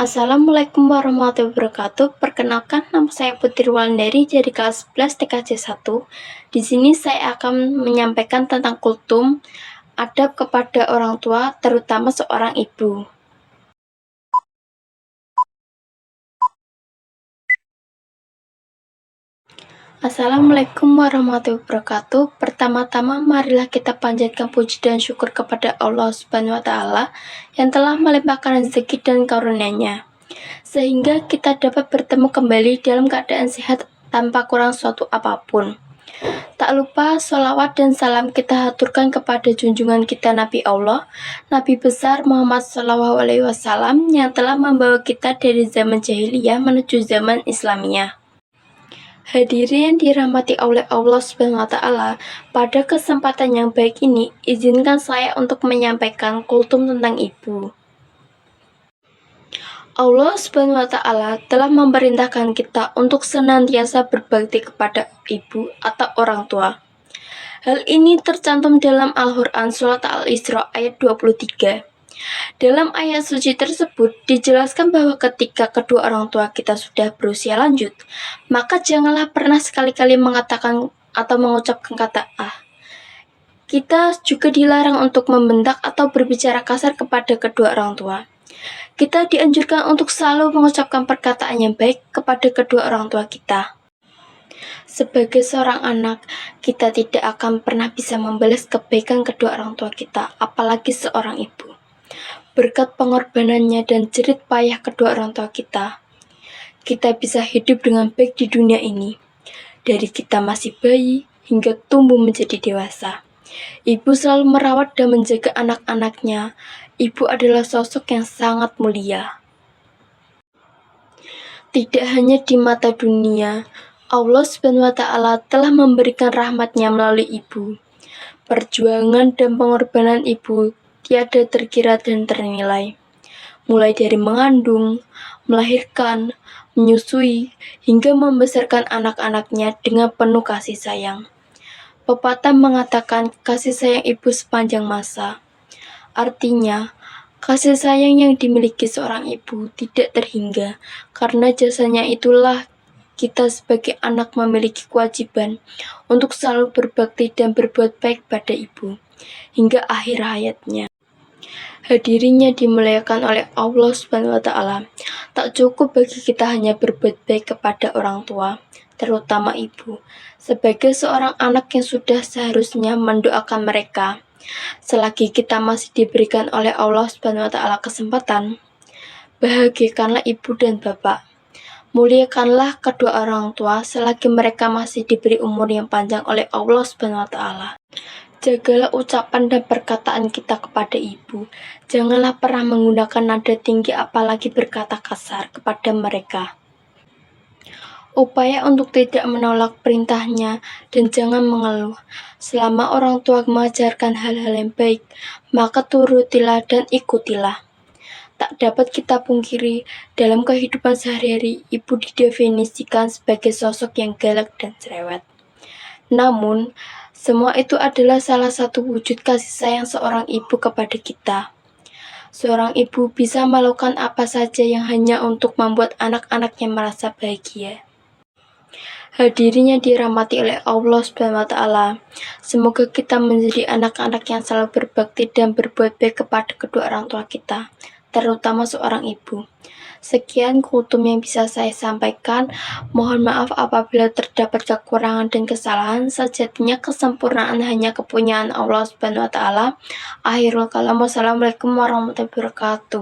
Assalamualaikum warahmatullahi wabarakatuh. Perkenalkan, nama saya Putri Wulandari dari kelas 11 TKJ 1. Di sini saya akan menyampaikan tentang kultum adab kepada orang tua, terutama seorang ibu. Assalamualaikum warahmatullahi wabarakatuh. Pertama-tama marilah kita panjatkan puji dan syukur kepada Allah Subhanahu wa Ta'ala yang telah melimpahkan rezeki dan karunia-Nya, sehingga kita dapat bertemu kembali dalam keadaan sehat tanpa kurang suatu apapun. Tak lupa sholawat dan salam kita haturkan kepada junjungan kita Nabi Allah, Nabi besar Muhammad SAW yang telah membawa kita dari zaman jahiliyah menuju zaman Islamiyah. Hadirin yang dirahmati oleh Allah Subhanahu wa Ta'ala, pada kesempatan yang baik ini, izinkan saya untuk menyampaikan kultum tentang ibu. Allah Subhanahu wa Ta'ala telah memerintahkan kita untuk senantiasa berbakti kepada ibu atau orang tua. Hal ini tercantum dalam Al-Quran Surat Al-Isra ayat 23. Dalam ayat suci tersebut dijelaskan bahwa ketika kedua orang tua kita sudah berusia lanjut, maka janganlah pernah sekali-kali mengatakan atau mengucapkan kata "ah". Kita juga dilarang untuk membentak atau berbicara kasar kepada kedua orang tua. Kita dianjurkan untuk selalu mengucapkan perkataan yang baik kepada kedua orang tua kita. Sebagai seorang anak, kita tidak akan pernah bisa membalas kebaikan kedua orang tua kita, apalagi seorang ibu. Berkat pengorbanannya dan jerih payah kedua orang tua kita bisa hidup dengan baik di dunia ini. Dari kita masih bayi hingga tumbuh menjadi dewasa, ibu selalu merawat dan menjaga anak-anaknya. Ibu adalah sosok yang sangat mulia. Tidak hanya di mata dunia, Allah Subhanahu wa Ta'ala telah memberikan rahmat-Nya melalui ibu. Perjuangan dan pengorbanan ibu tiada terkira dan ternilai. Mulai dari mengandung, melahirkan, menyusui, hingga membesarkan anak-anaknya dengan penuh kasih sayang. Pepatah mengatakan kasih sayang ibu sepanjang masa. Artinya, kasih sayang yang dimiliki seorang ibu tidak terhingga, karena jasanya itulah kita sebagai anak memiliki kewajiban untuk selalu berbakti dan berbuat baik pada ibu, hingga akhir hayatnya. Hadirinnya dimuliakan oleh Allah Subhanahu wa Ta'ala. Tak cukup bagi kita hanya berbuat baik kepada orang tua, terutama ibu. Sebagai seorang anak yang sudah seharusnya mendoakan mereka. Selagi kita masih diberikan oleh Allah Subhanahu wa Ta'ala kesempatan, bahagiakanlah ibu dan bapak. Muliakanlah kedua orang tua selagi mereka masih diberi umur yang panjang oleh Allah Subhanahu wa Ta'ala. Jagalah ucapan dan perkataan kita kepada ibu. Janganlah pernah menggunakan nada tinggi apalagi berkata kasar kepada mereka. Upaya untuk tidak menolak perintahnya dan jangan mengeluh. Selama orang tua mengajarkan hal-hal yang baik, maka turutilah dan ikutilah. Tak dapat kita pungkiri, dalam kehidupan sehari-hari, ibu didefinisikan sebagai sosok yang galak dan cerewet. Namun, semua itu adalah salah satu wujud kasih sayang seorang ibu kepada kita. Seorang ibu bisa melakukan apa saja yang hanya untuk membuat anak-anaknya merasa bahagia. Hadirin yang dirahmati oleh Allah Subhanahu wa Ta'ala, semoga kita menjadi anak-anak yang selalu berbakti dan berbuat baik kepada kedua orang tua kita, terutama seorang ibu. Sekian kultum yang bisa saya sampaikan. Mohon maaf apabila terdapat kekurangan dan kesalahan. Sejatinya kesempurnaan hanya kepunyaan Allah Subhanahu wa Ta'ala. Akhirul kalam. Wassalamualaikum warahmatullahi wabarakatuh.